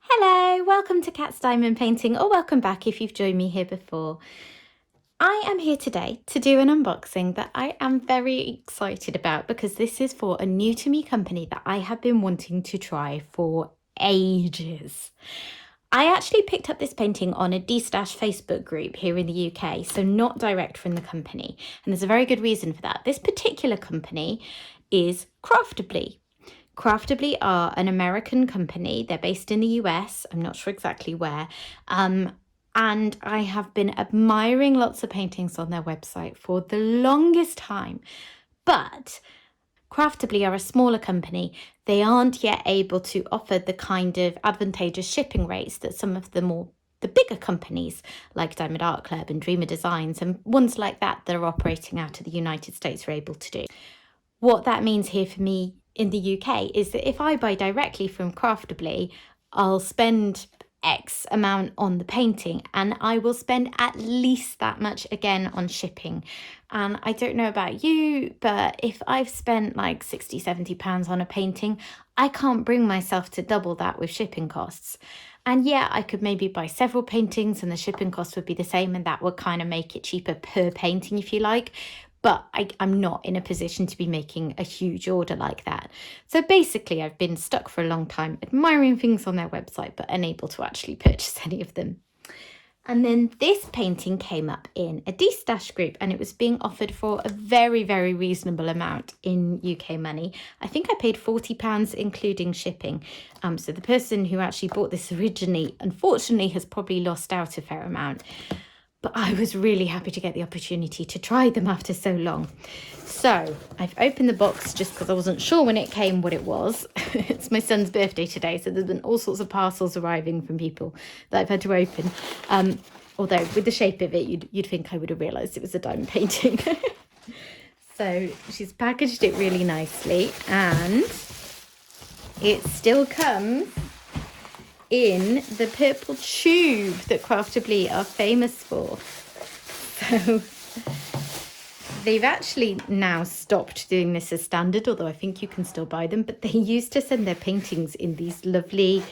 Hello, welcome to Cat's Diamond Painting, or welcome back if you've joined me here before. I am here today to do an unboxing that I am very excited about because this is for a new to me company that I have been wanting to try for ages. I actually picked up this painting on a D-Stash Facebook group here in the UK, so not direct from the company. And there's a very good reason for that. This particular company is Craftibly. Craftibly are an American company. They're based in the US. I'm not sure exactly where. And I have been admiring lots of paintings on their website for the longest time. But Craftibly are a smaller company. They aren't yet able to offer the kind of advantageous shipping rates that some of the bigger companies like Diamond Art Club and Dreamer Designs and ones like that are operating out of the United States are able to do. What that means here for me in the UK is that if I buy directly from Craftibly, I'll spend X amount on the painting and I will spend at least that much again on shipping. And I don't know about you, but if I've spent like 60, 70 pounds on a painting, I can't bring myself to double that with shipping costs. And yeah, I could maybe buy several paintings and the shipping cost would be the same and that would kind of make it cheaper per painting, if you like. But I'm not in a position to be making a huge order like that. So basically, I've been stuck for a long time admiring things on their website, but unable to actually purchase any of them. And then this painting came up in a D-Stash group and it was being offered for a very, very reasonable amount in UK money. I think I paid £40 including shipping. So the person who actually bought this originally, unfortunately, has probably lost out a fair amount. But I was really happy to get the opportunity to try them after so long. So I've opened the box just because I wasn't sure when it came what it was. It's my son's birthday today, so there's been all sorts of parcels arriving from people that I've had to open. Although with the shape of it, you'd think I would have realised it was a diamond painting. So she's packaged it really nicely and it still comes in the purple tube that Craftibly are famous for. So they've actually now stopped doing this as standard, although I think you can still buy them, but they used to send their paintings in these lovely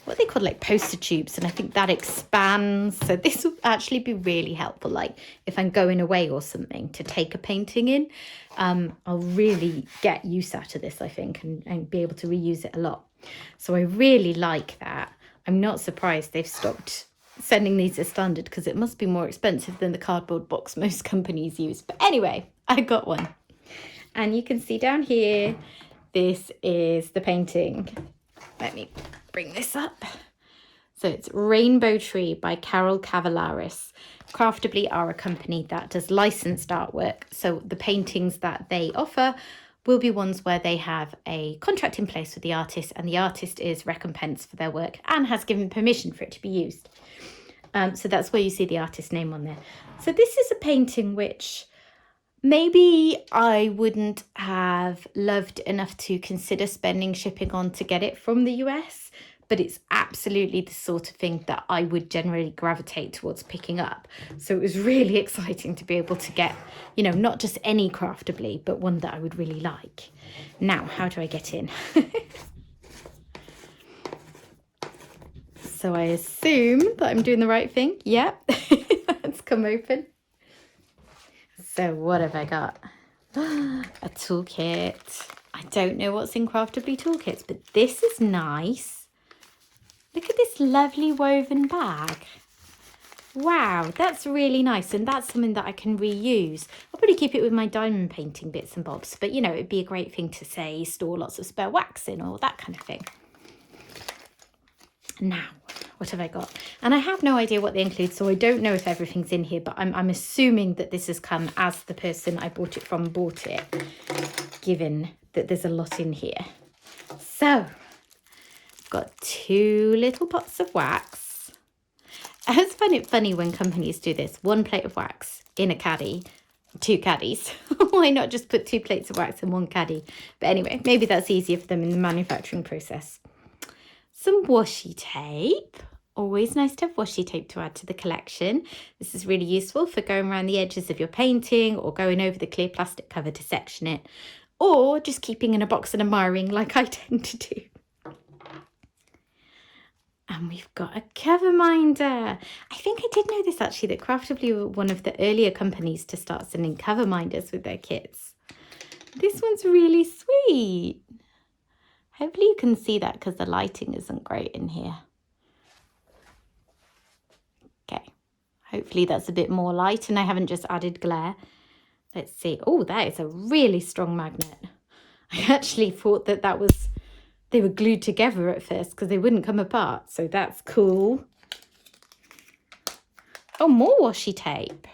what they call like poster tubes, and I think that expands, so this will actually be really helpful, like if I'm going away or something to take a painting in. I'll really get use out of this, I think, and be able to reuse it a lot. So I really like that. I'm not surprised they've stopped sending these as standard because it must be more expensive than the cardboard box most companies use. But anyway, I got one. And you can see down here, this is the painting. Let me bring this up. So it's Rainbow Tree by Carol Cavallaris. Craftibly are a company that does licensed artwork. So the paintings that they offer will be ones where they have a contract in place with the artist and the artist is recompensed for their work and has given permission for it to be used. So that's where you see the artist name on there. So this is a painting which maybe I wouldn't have loved enough to consider spending shipping on to get it from the US, but it's absolutely the sort of thing that I would generally gravitate towards picking up. So it was really exciting to be able to get, not just any Craftibly, but one that I would really like. Now, how do I get in? So I assume that I'm doing the right thing. Yep, let's come open. So what have I got? A toolkit. I don't know what's in Craftibly toolkits, but this is nice. Look at this lovely woven bag. Wow, that's really nice. And that's something that I can reuse. I'll probably keep it with my diamond painting bits and bobs. But, it'd be a great thing to, say, store lots of spare wax in or that kind of thing. Now, what have I got? And I have no idea what they include, so I don't know if everything's in here, but I'm assuming that this has come as the person I bought it from bought it, given that there's a lot in here. So, I've got 2 little pots of wax. I always find it funny when companies do this. 1 plate of wax in a caddy, 2 caddies. Why not just put 2 plates of wax in 1 caddy? But anyway, maybe that's easier for them in the manufacturing process. Some washi tape. Always nice to have washi tape to add to the collection. This is really useful for going around the edges of your painting or going over the clear plastic cover to section it, or just keeping in a box and admiring like I tend to do. And we've got a cover minder. I think I did know this actually, that Craftibly were one of the earlier companies to start sending cover minders with their kits. This one's really sweet. Hopefully you can see that because the lighting isn't great in here. Okay, hopefully that's a bit more light and I haven't just added glare. Let's see. Oh, that is a really strong magnet. I actually thought that they were glued together at first because they wouldn't come apart. So that's cool. Oh, more washi tape.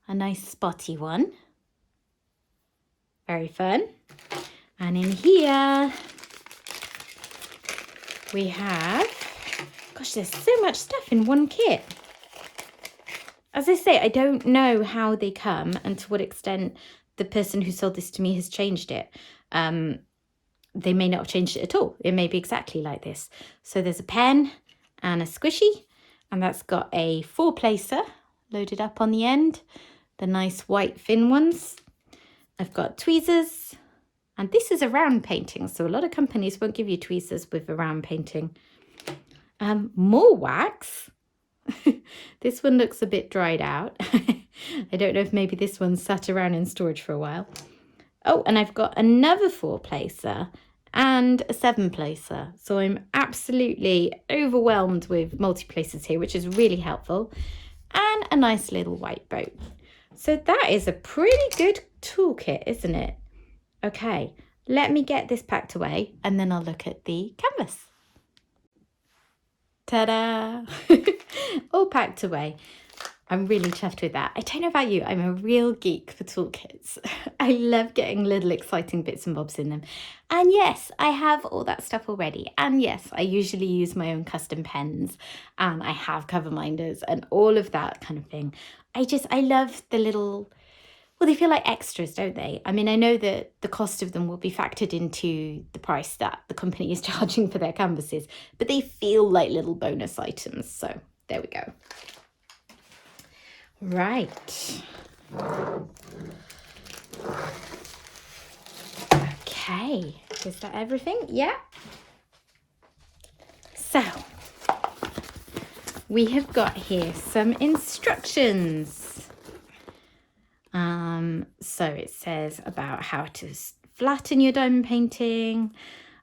A nice spotty one. Very fun. And in here we have, gosh, there's so much stuff in one kit. As I say, I don't know how they come and to what extent the person who sold this to me has changed it. They may not have changed it at all. It may be exactly like this. So there's a pen and a squishy, and that's got a 4-placer loaded up on the end, the nice white thin ones. I've got tweezers, and this is a round painting, so a lot of companies won't give you tweezers with a round painting. More wax. This one looks a bit dried out. I don't know if maybe this one sat around in storage for a while. Oh, and I've got another 4-placer and a 7-placer. So I'm absolutely overwhelmed with multi-placers here, which is really helpful. And a nice little white boat. So that is a pretty good toolkit, isn't it? Okay, let me get this packed away and then I'll look at the canvas. Ta-da! All packed away. I'm really chuffed with that. I don't know about you, I'm a real geek for toolkits. I love getting little exciting bits and bobs in them. And yes, I have all that stuff already. And yes, I usually use my own custom pens and I have cover minders and all of that kind of thing. I love the little, well, they feel like extras, don't they? I mean, I know that the cost of them will be factored into the price that the company is charging for their canvases, but they feel like little bonus items. So there we go. Right. Okay, is that everything? Yeah. So we have got here some instructions. So it says about how to flatten your diamond painting.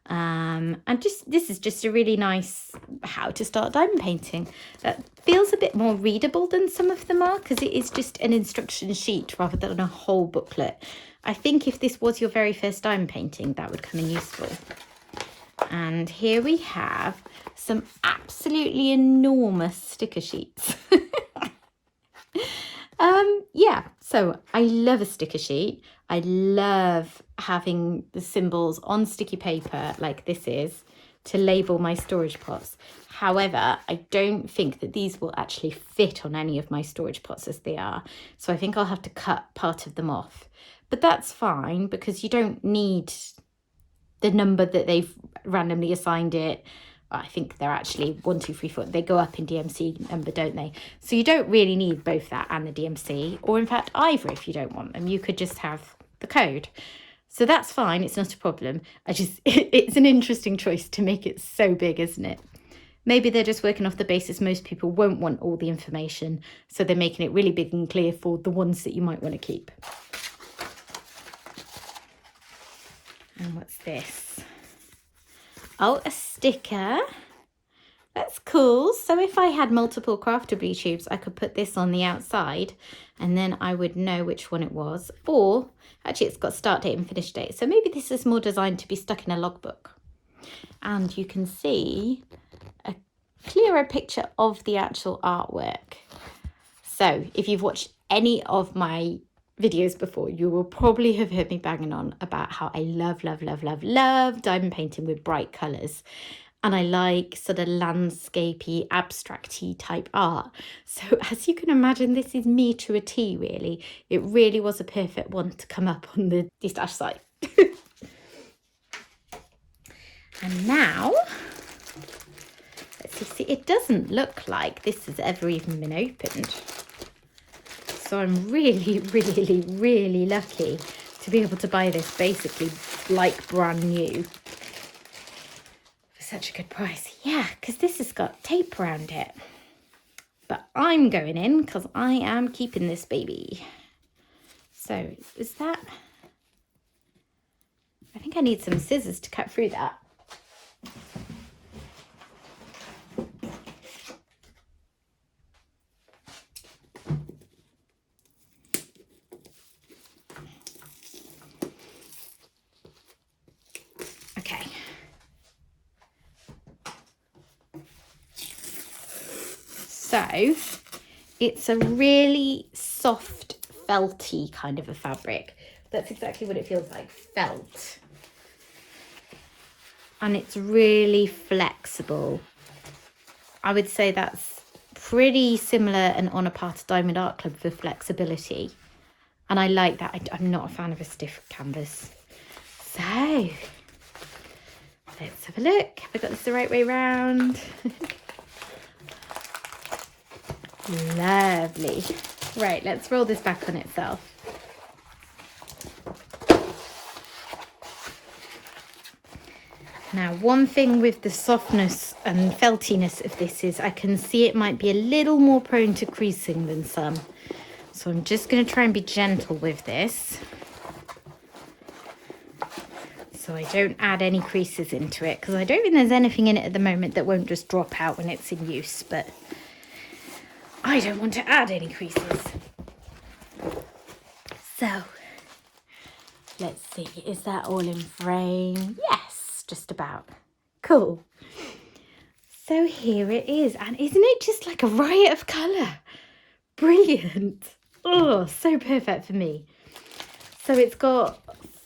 And this is just a really nice how to start diamond painting that feels a bit more readable than some of them are, because it is just an instruction sheet rather than a whole booklet. I think if this was your very first diamond painting, that would come in useful. And here we have some absolutely enormous sticker sheets. Yeah, so I love a sticker sheet. I love having the symbols on sticky paper like this is to label my storage pots. However, I don't think that these will actually fit on any of my storage pots as they are. So I think I'll have to cut part of them off. But that's fine because you don't need the number that they've randomly assigned it. I think they're actually 1, 2, 3, 4. They go up in DMC number, don't they? So you don't really need both that and the DMC, or in fact either if you don't want them. You could just have the code. So that's fine. It's not a problem. It's an interesting choice to make it so big, isn't it? Maybe they're just working off the basis most people won't want all the information. So they're making it really big and clear for the ones that you might want to keep. And what's this? Oh, a sticker. That's cool. So if I had multiple Craftibly tubes, I could put this on the outside and then I would know which one it was. Or actually it's got start date and finish date. So maybe this is more designed to be stuck in a logbook. And you can see a clearer picture of the actual artwork. So if you've watched any of my videos before, you will probably have heard me banging on about how I love diamond painting with bright colours. And I like sort of landscapey, abstract-y type art. So as you can imagine, this is me to a T, really. It really was a perfect one to come up on the stash site. And now, let's see, it doesn't look like this has ever even been opened. So I'm really lucky to be able to buy this basically like brand new for such a good price. Yeah, because this has got tape around it. But I'm going in because I am keeping this baby. So is that... I think I need some scissors to cut through that. Okay. So it's a really soft, felty kind of a fabric. That's exactly what it feels like, felt. And it's really flexible. I would say that's pretty similar and on a par to Diamond Art Club for flexibility. And I like that. I'm not a fan of a stiff canvas. So let's have a look. Have I got this the right way round? Lovely. Right, let's roll this back on itself. Now, one thing with the softness and feltiness of this is I can see it might be a little more prone to creasing than some. So I'm just going to try and be gentle with this, so I don't add any creases into it, because I don't think there's anything in it at the moment that won't just drop out when it's in use, but I don't want to add any creases. So let's see, is that all in frame? Yes, just about. Cool. So here it is, and isn't it just like a riot of colour? Brilliant. Oh, so perfect for me. So it's got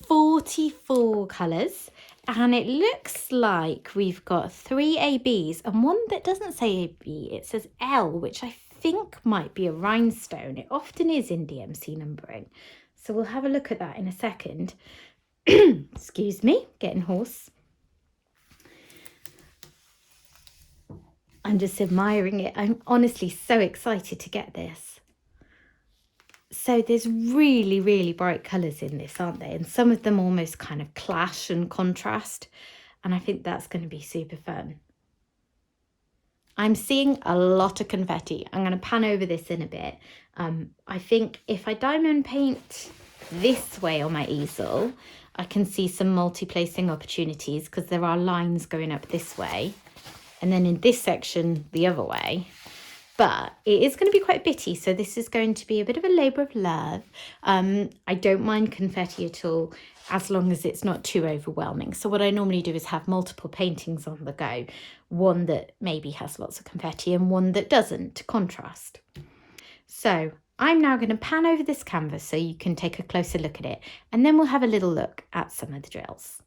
44 colours, and it looks like we've got 3 ABs and one that doesn't say AB, it says L, which I think might be a rhinestone. It often is in DMC numbering. So we'll have a look at that in a second. Excuse me, getting hoarse. I'm just admiring it. I'm honestly so excited to get this. So there's really, really bright colours in this, aren't there? And some of them almost kind of clash and contrast. And I think that's going to be super fun. I'm seeing a lot of confetti. I'm going to pan over this in a bit. I think if I diamond paint this way on my easel, I can see some multi-placing opportunities, because there are lines going up this way. And then in this section, the other way. But it is going to be quite bitty, so this is going to be a bit of a labour of love. I don't mind confetti at all, as long as it's not too overwhelming. So what I normally do is have multiple paintings on the go. One that maybe has lots of confetti and one that doesn't, to contrast. So I'm now going to pan over this canvas so you can take a closer look at it. And then we'll have a little look at some of the drills.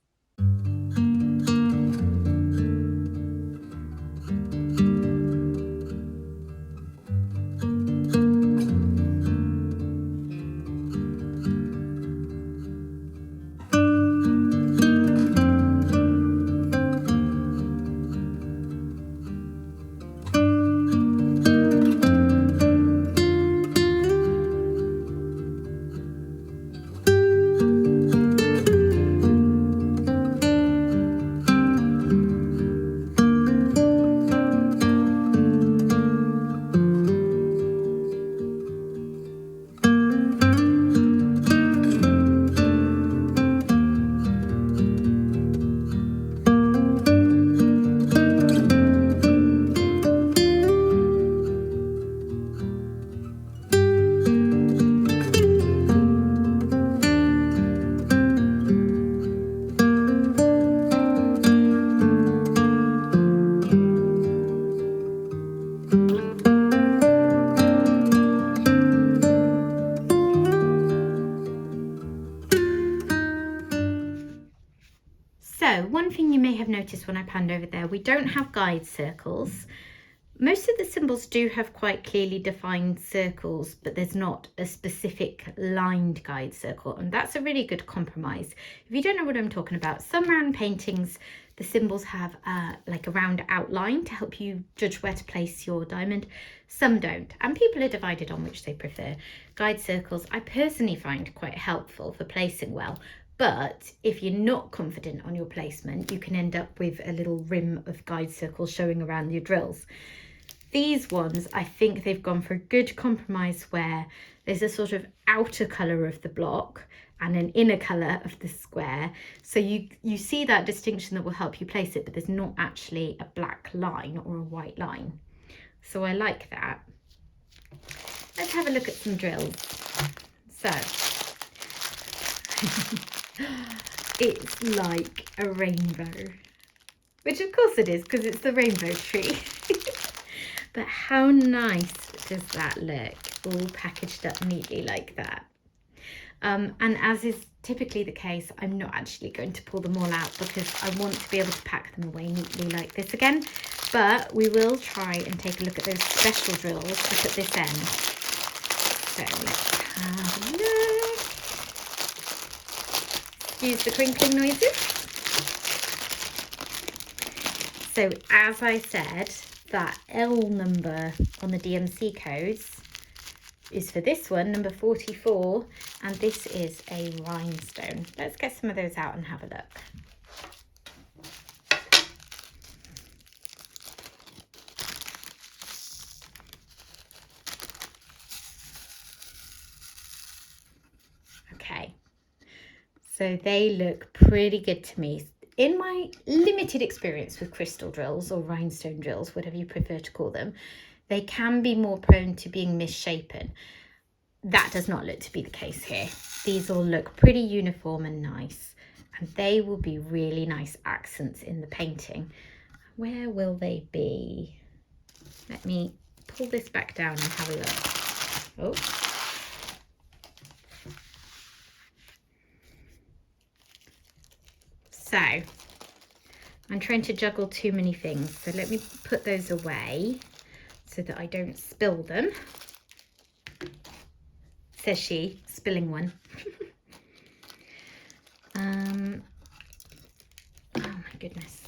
So one thing you may have noticed when I panned over there, we don't have guide circles. Most of the symbols do have quite clearly defined circles, but there's not a specific lined guide circle, and that's a really good compromise. If you don't know what I'm talking about, some round paintings, the symbols have like a round outline to help you judge where to place your diamond. Some don't, and people are divided on which they prefer. Guide circles I personally find quite helpful for placing well, But if you're not confident on your placement, you can end up with a little rim of guide circles showing around your drills. These ones, I think they've gone for a good compromise where there's a sort of outer colour of the block and an inner colour of the square. So you see that distinction that will help you place it, but there's not actually a black line or a white line. So I like that. Let's have a look at some drills. So it's like a rainbow, which of course it is because it's the rainbow tree. But how nice does that look, all packaged up neatly like that? And as is typically the case, I'm not actually going to pull them all out because I want to be able to pack them away neatly like this again. But we will try and take a look at those special drills up at this end. So let's have a look. Excuse the crinkling noises. So as I said, that L number on the DMC codes is for this one, number 44, and this is a rhinestone. Let's get some of those out and have a look. Okay, so they look pretty good to me. In my limited experience with crystal drills or rhinestone drills, whatever you prefer to call them, they can be more prone to being misshapen. That does not look to be the case here. These all look pretty uniform and nice, and they will be really nice accents in the painting. Where will they be? Let me pull this back down and have a look. Oh. So I'm trying to juggle too many things, so let me put those away so that I don't spill them. Says she, spilling one. Oh my goodness.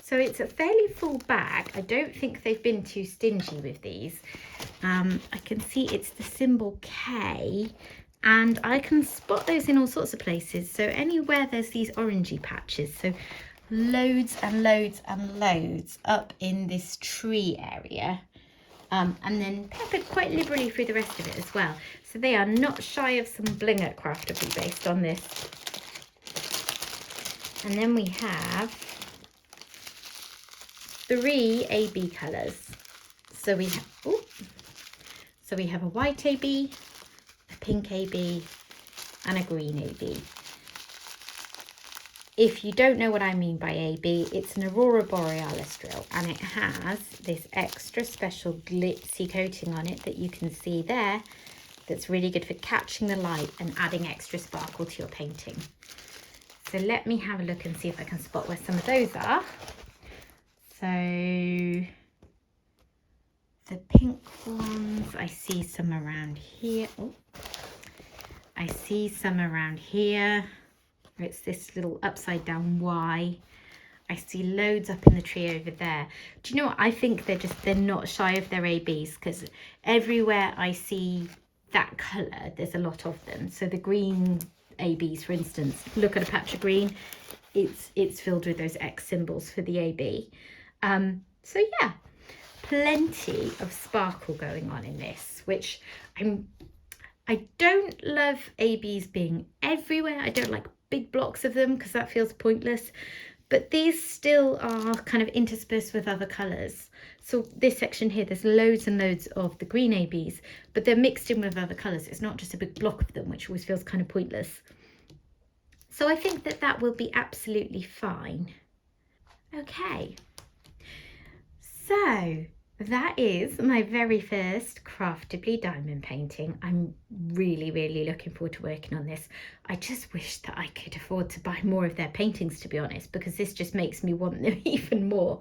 So it's a fairly full bag. I don't think they've been too stingy with these. I can see it's the symbol K, and I can spot those in all sorts of places. So anywhere there's these orangey patches, so loads and loads and loads up in this tree area, and then peppered quite liberally through the rest of it as well. So they are not shy of some bling at Craftibly based on this. And then we have 3 AB colours. So we have a white AB, a pink AB, and a green AB. If you don't know what I mean by AB, it's an Aurora Borealis drill, and it has this extra special glitzy coating on it that you can see there that's really good for catching the light and adding extra sparkle to your painting. So let me have a look and see if I can spot where some of those are. So the pink ones, I see some around here. Oh, I see some around here. It's this little upside down Y. I see loads up in the tree over there. Do you know what? I think they're not shy of their ABs, because everywhere I see that colour, there's a lot of them. So the green ABs, for instance, look at a patch of green. It's filled with those X symbols for the AB. So yeah, plenty of sparkle going on in this, which I don't love ABs being everywhere. I don't like big blocks of them because that feels pointless, but these still are kind of interspersed with other colours. So this section here, there's loads and loads of the green ABs, but they're mixed in with other colours. It's not just a big block of them, which always feels kind of pointless. So I think that will be absolutely fine. Okay, so that is my very first Craftibly diamond painting. I'm really, really looking forward to working on this. I just wish that I could afford to buy more of their paintings, to be honest, because this just makes me want them even more.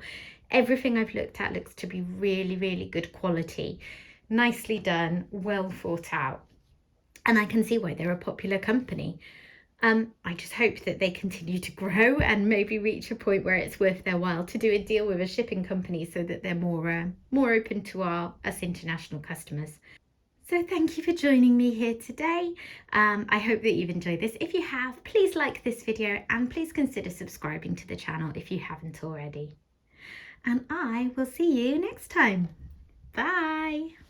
Everything I've looked at looks to be really, really good quality, nicely done, well thought out. And I can see why they're a popular company. I just hope that they continue to grow and maybe reach a point where it's worth their while to do a deal with a shipping company so that they're more open to us international customers. So thank you for joining me here today. I hope that you've enjoyed this. If you have, please like this video and please consider subscribing to the channel if you haven't already. And I will see you next time. Bye.